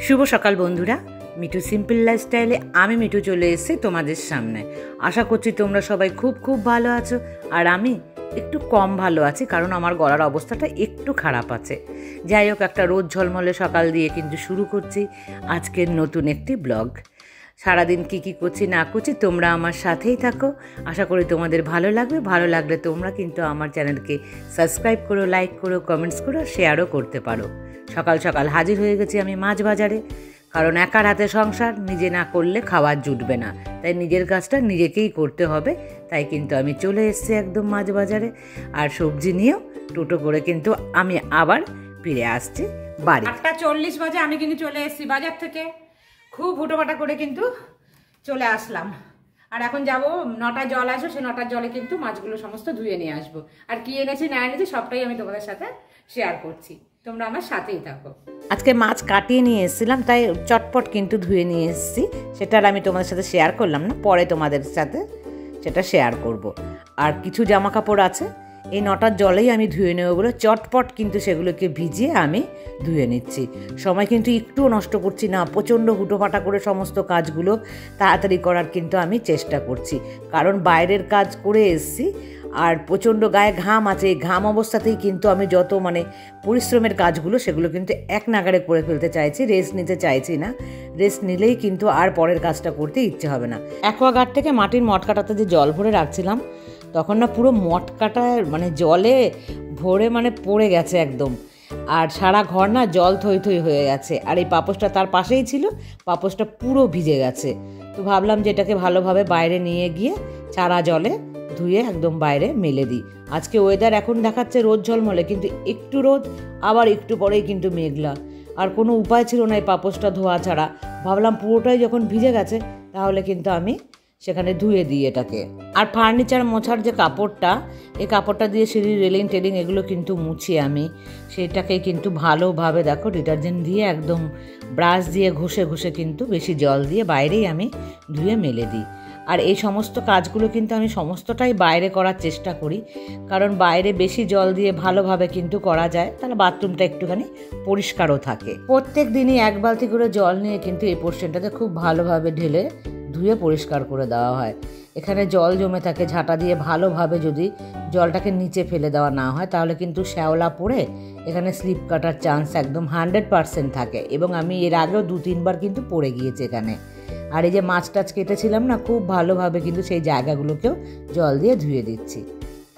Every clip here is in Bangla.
শুভ সকাল বন্ধুরা, মিঠু সিম্পল লাইফস্টাইলে আমি মিঠু চলে এসেছি তোমাদের সামনে। আশা করছি তোমরা সবাই খুব খুব ভালো আছো, আর আমি একটু কম ভালো আছি কারণ আমার গলার অবস্থাটা একটু খারাপ আছে। যাই হোক, একটা রোদ ঝলমলে সকাল দিয়ে কিন্তু শুরু করছি আজকের নতুন একটি ব্লগ। সারাদিন কী করছি না করছি তোমরা আমার সাথেই থাকো। আশা করি তোমাদের ভালো লাগবে। ভালো লাগলে তোমরা কিন্তু আমার চ্যানেলকে সাবস্ক্রাইব করো, লাইক করো, কমেন্টস করো, শেয়ারও করতে পারো। সকাল সকাল হাজির হয়ে গেছি আমি মাছ বাজারে, কারণ একার হাতে সংসার, নিজে না করলে খাবার জুটবে না, তাই নিজের কাজটা নিজেকেই করতে হবে। তাই কিন্তু আমি চলে এসেছি একদম মাছ বাজারে, আর সবজি নিয়েও টোটো করে কিন্তু আমি আবার ফিরে আসছি বাড়ি। 8:40 বাজে আমি কিন্তু চলে এসেছি বাজার থেকে। খুব হুটোপাটা করে কিন্তু চলে আসলাম, আর এখন যাব 9টায় জল আসবে, সে 9টার জলে কিন্তু মাছগুলো সমস্ত ধুয়ে নিয়ে আসবো। আর কি এনেছি না এনেছি সবটাই আমি তোমাদের সাথে শেয়ার করছি, তোমরা আমার সাথেই থাকো। আজকে মাছ কাটিয়ে নিয়ে এসেছিলাম, তাই চটপট কিন্তু ধুয়ে নিয়ে এসেছি। সেটা আর আমি তোমাদের সাথে শেয়ার করলাম না, পরে তোমাদের সাথে সেটা শেয়ার করব। আর কিছু জামা কাপড় আছে, এই 9টার জলেই আমি ধুয়ে নেব বলে চটপট কিন্তু সেগুলোকে ভিজিয়ে আমি ধুয়ে নিচ্ছি। সময় কিন্তু একটুও নষ্ট করছি না, প্রচণ্ড হুটোপাটা করে সমস্ত কাজগুলো তাড়াতাড়ি করার কিন্তু আমি চেষ্টা করছি, কারণ বাইরের কাজ করে এসেছি আর প্রচণ্ড গায়ে ঘাম আছে। এই ঘাম অবস্থাতেই কিন্তু আমি যত পরিশ্রমের কাজগুলো সেগুলো কিন্তু এক নাগাড়ে করে ফেলতে চাইছি, রেস্ট নিতে চাইছি না। রেস্ট নিলেই কিন্তু আর পরের কাজটা করতে ইচ্ছে হবে না। অ্যাকোয়াগার্ড থেকে মাটির মটকাটাতে যে জল ভরে রাখছিলাম, তখন না পুরো মটকাটা জলে ভরে পড়ে গেছে একদম, আর সারা ঘর না জল থই থই হয়ে গেছে। আর এই পাপোশটা তার পাশেই ছিল, পাপোশটা পুরো ভিজে গেছে। তো ভাবলাম যে এটাকে ভালোভাবে বাইরে নিয়ে গিয়ে ছাড়া জলে ধুয়ে একদম বাইরে মেলে দিই। আজকে ওয়েদার এখন দেখাচ্ছে রোদ ঝলমলে, কিন্তু একটু রোদ আবার একটু পরেই কিন্তু মেঘলা, আর কোনো উপায় ছিল না এই পাপোশটা ধোয়া ছাড়া। ভাবলাম পুরোটাই যখন ভিজে গেছে তাহলে কিন্তু আমি সেখানে ধুয়ে দিই এটাকে। আর ফার্নিচার মোছার যে কাপড়টা, এই কাপড়টা দিয়ে সিঁড়ি রেলিং টেলিং এগুলো কিন্তু মুছি আমি। সেটাকে কিন্তু ভালোভাবে দেখো ডিটারজেন্ট দিয়ে একদম ব্রাশ দিয়ে ঘষে ঘষে কিন্তু বেশি জল দিয়ে বাইরেই আমি ধুয়ে মেলে দিই। আর এই সমস্ত কাজগুলো কিন্তু আমি সমস্তটাই বাইরে করার চেষ্টা করি, কারণ বাইরে বেশি জল দিয়ে ভালোভাবে কিন্তু করা যায়, তাহলে বাথরুমটা একটুখানি পরিষ্কারও থাকে। প্রত্যেক দিনই 1 বালতি করে জল নিয়ে কিন্তু এই পোর্শনটাতে খুব ভালোভাবে ঢেলে ধুয়ে পরিষ্কার করে দেওয়া হয়। এখানে জল জমে থাকে, ঝাঁটা দিয়ে ভালোভাবে যদি জলটাকে নিচে ফেলে দেওয়া না হয় তাহলে কিন্তু শ্যাওলা পড়ে এখানে স্লিপ কাটার চান্স একদম 100% থাকে, এবং আমি এর আগেও 2-3 বার কিন্তু পড়ে গিয়েছে এখানে। আর এই যে মাছ টাছ কেটেছিলাম না, খুব ভালোভাবে কিন্তু সেই জায়গাগুলোকেও জল দিয়ে ধুয়ে দিচ্ছি।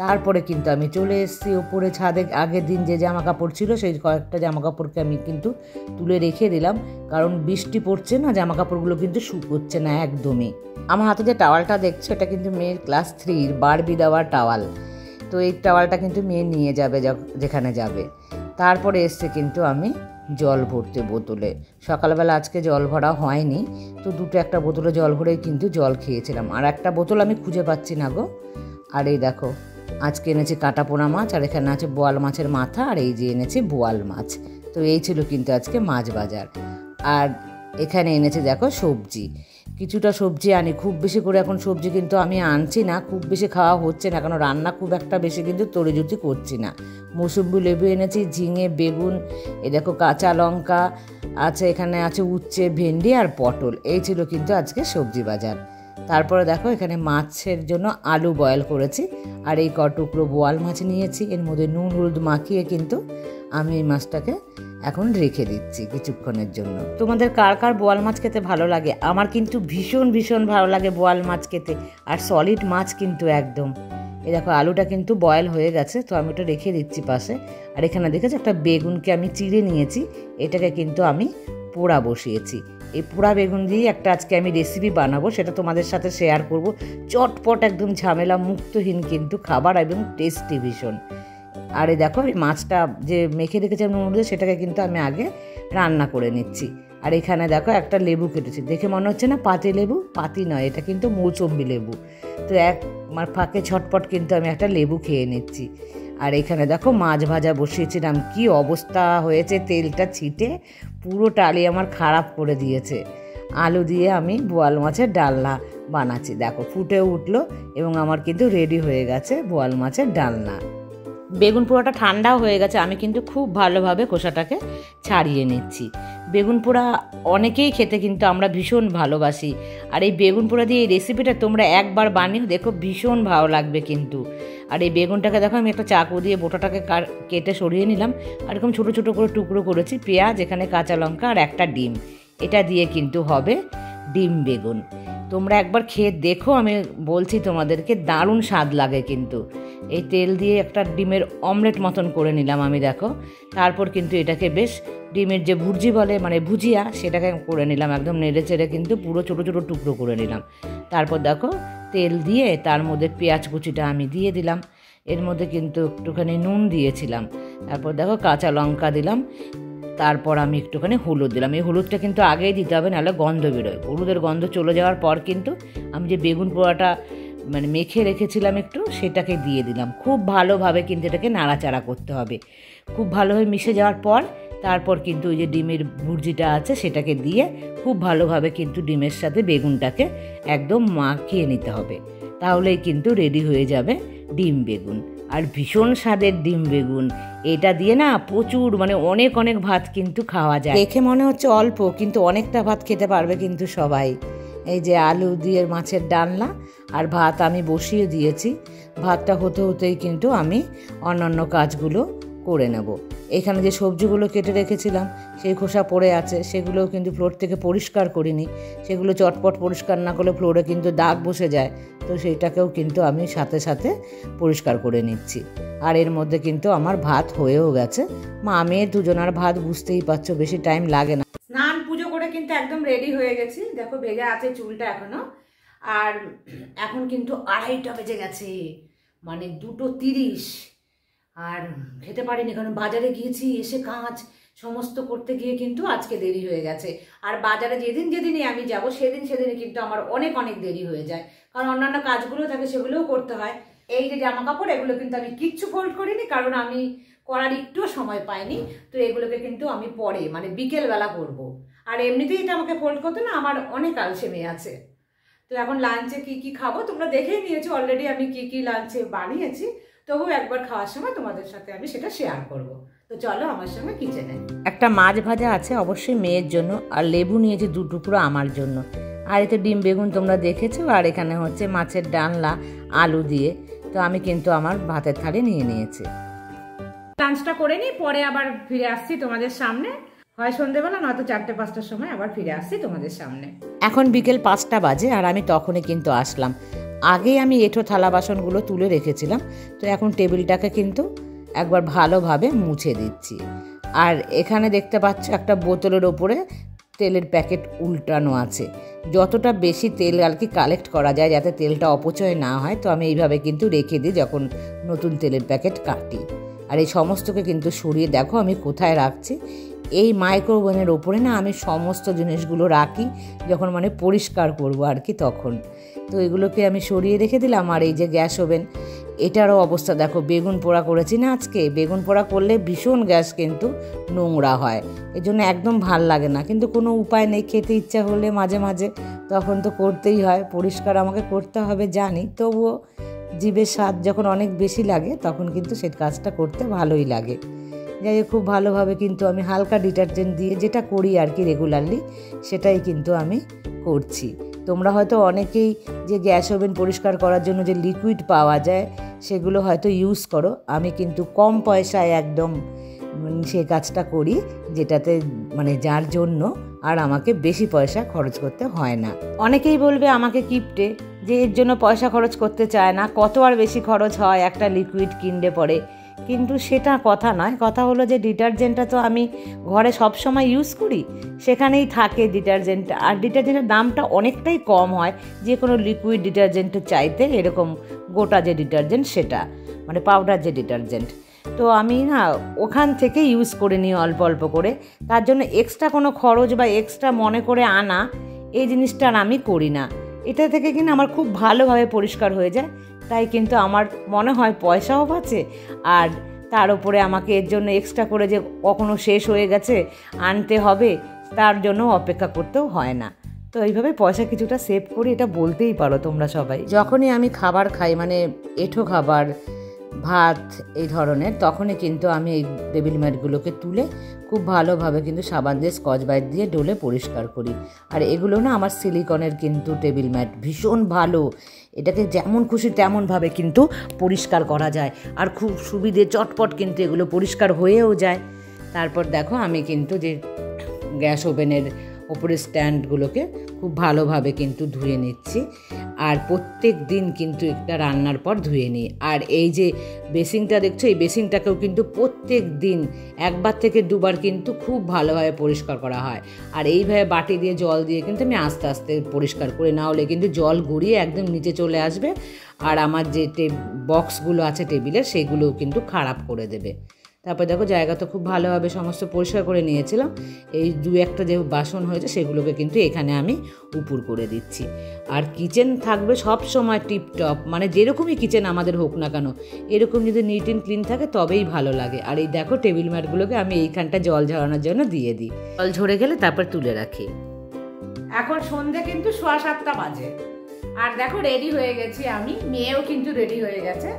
তারপরে কিন্তু আমি চলে এসেছি ওপরে ছাদে। আগের দিন যে জামা কাপড় ছিল সেই কয়েকটা জামা কাপড়কে আমি কিন্তু তুলে রেখে দিলাম, কারণ বৃষ্টি পড়ছে না, জামা কাপড়গুলো কিন্তু শুকোচ্ছে না একদমই। আমার হাতে যে টাওয়ালটা দেখছো, এটা কিন্তু মেয়ের ক্লাস 3 বারবি দেওয়ার টাওয়াল। তো এই টাওয়ালটা কিন্তু মেয়ে নিয়ে যাবে যেখানে যাবে। তারপরে এসছে কিন্তু আমি জল ভরতে বোতলে। সকালবেলা আজকে জল ভরা হয়নি, তো একটা বোতলে জল ভরেই কিন্তু জল খেয়েছিলাম। আর একটা বোতল আমি খুঁজে পাচ্ছি না গো। আর এই দেখো, আজকে এনেছি কাটা পোনা মাছ, আর এখানে আছে বোয়াল মাছের মাথা, আর এই যে এনেছি বোয়াল মাছ। তো এই ছিল কিন্তু আজকে মাছ বাজার। আর এখানে এনেছে দেখো সবজি, কিছুটা সবজি আনি, খুব বেশি করে এখন সবজি কিন্তু আমি আনছি না, খুব বেশি খাওয়া হচ্ছে না, কারণ রান্না খুব একটা বেশি কিন্তু তরিজুতি করছি না। মৌসুম্বি লেবু এনেছি, ঝিঙে, বেগুন, এই দেখো কাঁচা লঙ্কা আছে, এখানে আছে উচ্ছে, ভেন্ডি আর পটল। এই ছিল কিন্তু আজকে সবজি বাজার। তারপরে দেখো এখানে মাছের জন্য আলু বয়েল করেছি, আর এই টুকরো বোয়াল মাছ নিয়েছি। এর মধ্যে নুন হলুদ মাখিয়ে কিন্তু আমি এই মাছটাকে এখন রেখে দিচ্ছি কিছুক্ষণের জন্য। তোমাদের কার কার বোয়াল মাছ খেতে ভালো লাগে? আমার কিন্তু ভীষণ ভীষণ ভালো লাগে বোয়াল মাছ খেতে, আর সলিড মাছ কিন্তু একদম। এই দেখো আলুটা কিন্তু বয়েল হয়ে গেছে, তো আমি ওটা রেখে দিচ্ছি পাশে। আর এখানে দেখেছি একটা বেগুনকে আমি চিড়ে নিয়েছি, এটাকে কিন্তু আমি পোড়া বসিয়েছি। এই পোড়া বেগুন দিয়ে একটা আজকে আমি রেসিপি বানাবো, সেটা তোমাদের সাথে শেয়ার করব। চটপট একদম ঝামেলা মুক্তহীন কিন্তু খাবার, এবং টেস্টি ভীষণ। আর এই দেখো এই মাছটা যে মেখে রেখেছি নুন দিয়ে, সেটাকে কিন্তু আমি আগে রান্না করে নিচ্ছি। আর এখানে দেখো একটা লেবু কেটেছি, দেখে মনে হচ্ছে না পাতি লেবু, পাতি নয়, এটা কিন্তু মৌসুম্বি লেবু। তো আমার ফাঁকে ছটপট কিন্তু আমি একটা লেবু খেয়ে নিচ্ছি। আর এখানে দেখো মাছ ভাজা বসিয়েছিলাম, কি অবস্থা হয়েছে, তেলটা ছিটে পুরো টালি আমার খারাপ করে দিয়েছে। আলু দিয়ে আমি বোয়াল মাছের ডালনা বানাচ্ছি, দেখো ফুটে উঠলো এবং আমার কিন্তু রেডি হয়ে গেছে বোয়াল মাছের ডালনা। বেগুন পোড়াটা ঠান্ডাও হয়ে গেছে, আমি কিন্তু খুব ভালোভাবে খোসাটাকে ছাড়িয়ে নিচ্ছি। বেগুন পোড়া অনেকেই খেতে কিন্তু আমরা ভীষণ ভালোবাসি, আর এই বেগুন পোড়া দিয়ে এই রেসিপিটা তোমরা একবার বানিয়ে দেখো, ভীষণ ভালো লাগবে কিন্তু। আর এই বেগুনটাকে দেখো আমি একটা চাকু দিয়ে বোটাটাকে কেটে সরিয়ে নিলাম, আর এরকম ছোটো ছোটো করে টুকরো করেছি। পেঁয়াজ, এখানে কাঁচা লঙ্কা আর একটা ডিম, এটা দিয়ে কিন্তু হবে ডিম বেগুন। তোমরা একবার খেয়ে দেখো, আমি বলছি তোমাদেরকে দারুণ স্বাদ লাগে কিন্তু। এই তেল দিয়ে একটা ডিমের অমলেট মতন করে নিলাম আমি, দেখো। তারপর কিন্তু এটাকে বেশ ডিমের যে ভুর্জি বলে, মানে ভুজিয়া, সেটাকে করে নিলাম একদম নেড়ে চেড়ে, কিন্তু পুরো ছোটো ছোটো টুকরো করে নিলাম। তারপর দেখো তেল দিয়ে তার মধ্যে পেঁয়াজ কুচিটা আমি দিয়ে দিলাম, এর মধ্যে কিন্তু একটুখানি নুন দিয়েছিলাম। তারপর দেখো কাঁচা লঙ্কা দিলাম, তারপর আমি একটুখানি হলুদ দিলাম। এই হলুদটা কিন্তু আগেই দিতে হবে, নাহলে গন্ধ বেরোয়। হলুদের গন্ধ চলে যাওয়ার পর কিন্তু আমি যে বেগুন পোড়াটা মানে মেখে রেখেছিলাম একটু, সেটাকে দিয়ে দিলাম। খুব ভালোভাবে কিন্তু এটাকে নাড়াচাড়া করতে হবে। খুব ভালোভাবে মিশে যাওয়ার পর তারপর কিন্তু ওই যে ডিমের ভুর্জিটা আছে সেটাকে দিয়ে খুব ভালোভাবে কিন্তু ডিমের সাথে বেগুনটাকে একদম মাখিয়ে নিতে হবে। তাহলেই কিন্তু রেডি হয়ে যাবে ডিম বেগুন। আর ভীষণ স্বাদের ডিম বেগুন, এটা দিয়ে না প্রচুর মানে অনেক অনেক ভাত কিন্তু খাওয়া যায়। দেখে মনে হচ্ছে অল্প, কিন্তু অনেকটা ভাত খেতে পারবে কিন্তু সবাই। এই যে আলু দিয়ে মাছের ডালনা আর ভাত আমি বসিয়ে দিয়েছি। ভাতটা হতে হতেই কিন্তু আমি অন্যান্য কাজগুলো করে নেব। এখানে যে সবজিগুলো কেটে রেখেছিলাম সেই খোসা পড়ে আছে, সেগুলোও কিন্তু ফ্লোর থেকে পরিষ্কার করিনি। সেগুলো চটপট পরিষ্কার না করলে ফ্লোরে কিন্তু দাগ বসে যায়, তো সেইটাকেও কিন্তু আমি সাথে সাথে পরিষ্কার করে নিচ্ছি। আর এর মধ্যে কিন্তু আমার ভাত হয়েও গেছে। মা মেয়ে দুজনার ভাত, বুঝতেই পারছো বেশি টাইম লাগে না। স্নান পুজো করে কিন্তু একদম রেডি হয়ে গেছি, দেখো ভেজা আছে চুলটা এখনো। আর এখন কিন্তু 2:30 বেজে গেছে, মানে 2:30। আর খেতে পারিনি, কারণ বাজারে গিয়েছি, এসে কাজ সমস্ত করতে গিয়ে কিন্তু আজকে দেরি হয়ে গেছে। আর বাজারে যেদিনই আমি যাব সেদিনই কিন্তু আমার অনেক অনেক দেরি হয়ে যায়, কারণ অন্যান্য কাজগুলো থাকে সেগুলোও করতে হয়। এই যে জামা কাপড়, এগুলো কিন্তু আমি কিচ্ছু ফোল্ড করিনি, কারণ আমি করার একটুও সময় পাইনি। তো এগুলোকে কিন্তু আমি পরে মানে বিকেলবেলা করব। আর এমনিতেই এটা আমাকে ফোল্ড করতে না আমার অনেক আলসেমি আছে। তো এখন লাঞ্চে কি কি খাবো তোমরা দেখেই নিয়েছো অলরেডি, আমি কি কি লাঞ্চে বানিয়েছি। তবু একবার খাওয়ার সময় তোমাদের সাথে আমি সেটা শেয়ার করব। তো চলো আমার সঙ্গে কিচেনে। একটা মাছ ভাজা আছে অবশ্যই মেয়ের জন্য, আর লেবু নিয়েছি 2 টুকরো আমার জন্য। আর এতে ডিম বেগুন তোমরা দেখেছো, আর এখানে হচ্ছে মাছের ডালনা আলু দিয়ে। তো আমি কিন্তু আমার ভাতের থালি নিয়ে নিয়েছি। লাঞ্চটা করে নিই, পরে আবার ফিরে আসছি তোমাদের সামনে। হয় সন্ধ্যেবেলা, নয়তো 4টে-5টার সময় আবার ফিরে আসছি তোমাদের সামনে। এখন বিকেল 5টা বাজে, আর আমি তখনই কিন্তু আসলাম। আগেই আমি এঁঠো থালা বাসনগুলো তুলে রেখেছিলাম, তো এখন টেবিলটাকে কিন্তু একবার ভালোভাবে মুছে দিচ্ছি। আর এখানে দেখতে পাচ্ছ একটা বোতলের ওপরে তেলের প্যাকেট উল্টানো আছে। যতটা বেশি তেল আর কি কালেক্ট করা যায় যাতে তেলটা অপচয় না হয়, তো আমি এইভাবে কিন্তু রেখে দিই যখন নতুন তেলের প্যাকেট কাটি। আর এই সমস্তকে কিন্তু সরিয়ে দেখো আমি কোথায় রাখছি। এই মাইক্রোওভেনের ওপরে না আমি সমস্ত জিনিসগুলো রাখি, যখন মানে পরিষ্কার করব আর কি তখন। তো এগুলোকে আমি সরিয়ে রেখে দিলাম। আর এই যে গ্যাস ওভেন, এটারও অবস্থা দেখো। বেগুন পোড়া করেছি না আজকে, বেগুন পোড়া করলে ভীষণ গ্যাস কিন্তু নোংরা হয়, এজন্য একদম ভাল লাগে না। কিন্তু কোনো উপায় নেই, খেতে ইচ্ছা হলে মাঝে মাঝে তখন তো করতেই হয়, পরিষ্কার আমাকে করতে হবে জানি, তবুও জিভের স্বাদ যখন অনেক বেশি লাগে তখন কিন্তু সেই কাজটা করতে ভালোই লাগে। যাই হোক, খুব ভালোভাবে কিন্তু আমি হালকা ডিটারজেন্ট দিয়ে যেটা করি আর কি রেগুলারলি, সেটাই কিন্তু আমি করছি। তোমরা হয়তো অনেকেই যে গ্যাস ওভেন পরিষ্কার করার জন্য যে লিকুইড পাওয়া যায় সেগুলো হয়তো ইউজ করো। আমি কিন্তু কম পয়সায় একদম সে কাজটা করি, যেটাতে মানে যার জন্য আর আমাকে বেশি পয়সা খরচ করতে হয় না। অনেকেই বলবে আমাকে কিপটে, যে এর জন্য পয়সা খরচ করতে চায় না, কত আর বেশি খরচ হয় একটা লিকুইড কিনলে পরে। কিন্তু সেটা কথা নয়, কথা হলো যে ডিটারজেন্টটা তো আমি ঘরে সব সময় ইউজ করি, সেখানেই থাকে ডিটারজেন্টটা। আর ডিটারজেন্টের দামটা অনেকটাই কম হয় যে কোনো লিকুইড ডিটারজেন্টের চাইতে। এরকম গোটা যে ডিটারজেন্ট সেটা মানে পাউডার যে ডিটারজেন্ট, তো আমি না ওখান থেকে ইউজ করে নিই অল্প অল্প করে। তার জন্য এক্সট্রা কোনো খরচ বা এক্সট্রা মনে করে আনা এই জিনিসটা আর আমি করি না। এটা থেকে কিন্তু আমার খুব ভালোভাবে পরিষ্কার হয়ে যায়, তাই কিন্তু আমার মনে হয় পয়সাও বাঁচে। আর তার উপরে আমাকে এর জন্য এক্সট্রা করে যে কখনো শেষ হয়ে গেছে আনতে হবে, তার জন্য অপেক্ষা করতেও হয় না। তো এইভাবে পয়সা কিছুটা সেভ করি, এটা বলতেই পারো তোমরা সবাই। যখনই আমি খাবার খাই, মানে এঁঠো খাবার ভাত এই ধরনের, তখনই কিন্তু আমি এই টেবিল ম্যাটগুলোকে তুলে খুব ভালোভাবে কিন্তু সাবান দিয়ে স্কচ ব্রাইট দিয়ে ডলে পরিষ্কার করি। আর এগুলো না আমার সিলিকনের কিন্তু টেবিল ম্যাট, ভীষণ ভালো। এটাকে যেমন খুশি তেমনভাবে কিন্তু পরিষ্কার করা যায়, আর খুব সুবিধে চটপট কিন্তু এগুলো পরিষ্কার হয়েও যায়। তারপর দেখো আমি কিন্তু যে গ্যাস ওভেনের ওপরে স্ট্যান্ডগুলোকে খুব ভালোভাবে কিন্তু ধুয়ে নিচ্ছি, আর প্রত্যেক দিন কিন্তু একটা রান্নার পর ধুয়ে নিই। আর এই যে বেসিনটা দেখছো, এই বেসিনটাকেও কিন্তু প্রত্যেক দিন একবার থেকে দুবার কিন্তু খুব ভালোভাবে পরিষ্কার করা হয়। আর এইভাবে বাটি দিয়ে জল দিয়ে কিন্তু আমি আস্তে আস্তে পরিষ্কার করি, না হলে কিন্তু জল গড়িয়ে একদম নিচে চলে আসবে, আর আমার যে বক্সগুলো আছে টেবিলের সেগুলোও কিন্তু খারাপ করে দেবে। তারপর দেখো জায়গা তো খুব ভালোভাবে সমস্ত পরিষ্কার করে নিয়েছিলাম। এই দু একটা যে বাসন হয়েছে সেগুলোকে কিন্তু এখানে আমি উপুর করে দিচ্ছি। আর কিচেন থাকবে সব সময় টিপটপ, মানে যেরকমই কিচেন আমাদের হোক না কেন, এরকম যদি নিট অ্যান্ড ক্লিন থাকে তবেই ভালো লাগে। আর এই দেখো টেবিল ম্যাটগুলোকে আমি এইখানটা জল ঝরানোর জন্য দিয়ে দিই, জল ঝরে গেলে তারপর তুলে রাখি। এখন সন্ধে কিন্তু 6:15 বাজে, আর দেখো রেডি হয়ে গেছি আমি, মেয়েও কিন্তু রেডি হয়ে গেছে।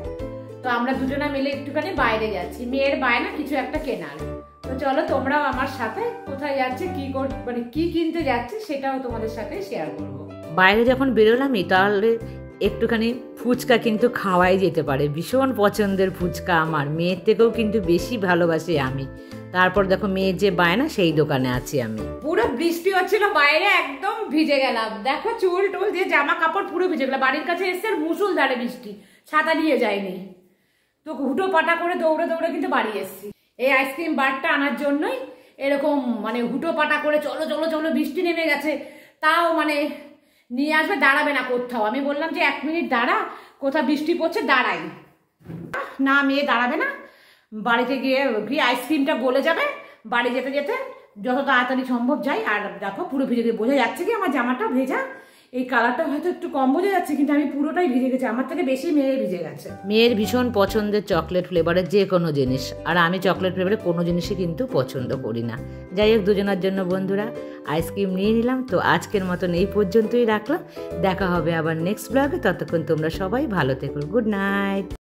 তো আমরা দুজনা মিলে একটুখানি বাইরে যাচ্ছি, মেয়ের বায়না কিছু একটা কেনার। তো চলো তোমরাও আমার সাথে, কোথায় যাচ্ছে মানে কি কিনতে যাচ্ছে সেটাও তোমাদের সাথে শেয়ার করব। বাইরে যখন বেরোলামই তাহলে একটুখানি ফুচকা কিন্তু খাওয়াই যেতে পারে, ভীষণ পছন্দের ফুচকা আমার, মেয়ের থেকেও কিন্তু বেশি ভালোবাসি আমি। তারপর দেখো মেয়ের যে বায়না, সেই দোকানে আছি আমি। পুরো বৃষ্টি হচ্ছিল বাইরে, একদম ভিজে গেলাম। দেখো চুল টুল দিয়ে জামা কাপড় পুরো ভিজে গেলাম। বাড়ির কাছে এসে মুষলধারে বৃষ্টি, ছাতা নিয়ে যায়নি, তো হুটো পাটা করে দৌড়ে দৌড়ে কিন্তু বাড়ি এসেছি এই আইসক্রিম বারটা আনার জন্যই। এরকম মানে হুটো পাটা করে চলো চলো চলো, বৃষ্টি নেমে গেছে, তাও মানে নিয়ে আসবে, দাঁড়াবে না কোথাও। আমি বললাম যে 1 মিনিট দাঁড়া, কোথাও বৃষ্টি পড়ছে দাঁড়াই না, মেয়ে দাঁড়াবে না। বাড়িতে গিয়ে আইসক্রিমটা গলে যাবে, বাড়ি যেতে যেতে যত তাড়াতাড়ি সম্ভব যাই। আর দেখো পুরো ভিজে গিয়ে বোঝা যাচ্ছে কি আমার জামাটা ভেজা, এই কালারটা হয়তো একটু কম বোঝা যাচ্ছে, কিন্তু আমি পুরোটাই ভিজে গেছি, আমার থেকে বেশি মেয়ে ভিজে গেছে। মেয়ের ভীষণ পছন্দের চকলেট ফ্লেভারের যে কোনো জিনিস, আর আমি চকলেট ফ্লেভারের কোনো জিনিসই কিন্তু পছন্দ করি না। যাই হোক, দুজনের জন্য বন্ধুরা আইসক্রিম নিয়ে নিলাম। তো আজকের মতন এই পর্যন্তই রাখলাম, দেখা হবে আবার নেক্সট ব্লগে। ততক্ষণ তোমরা সবাই ভালো থেকো, গুড নাইট।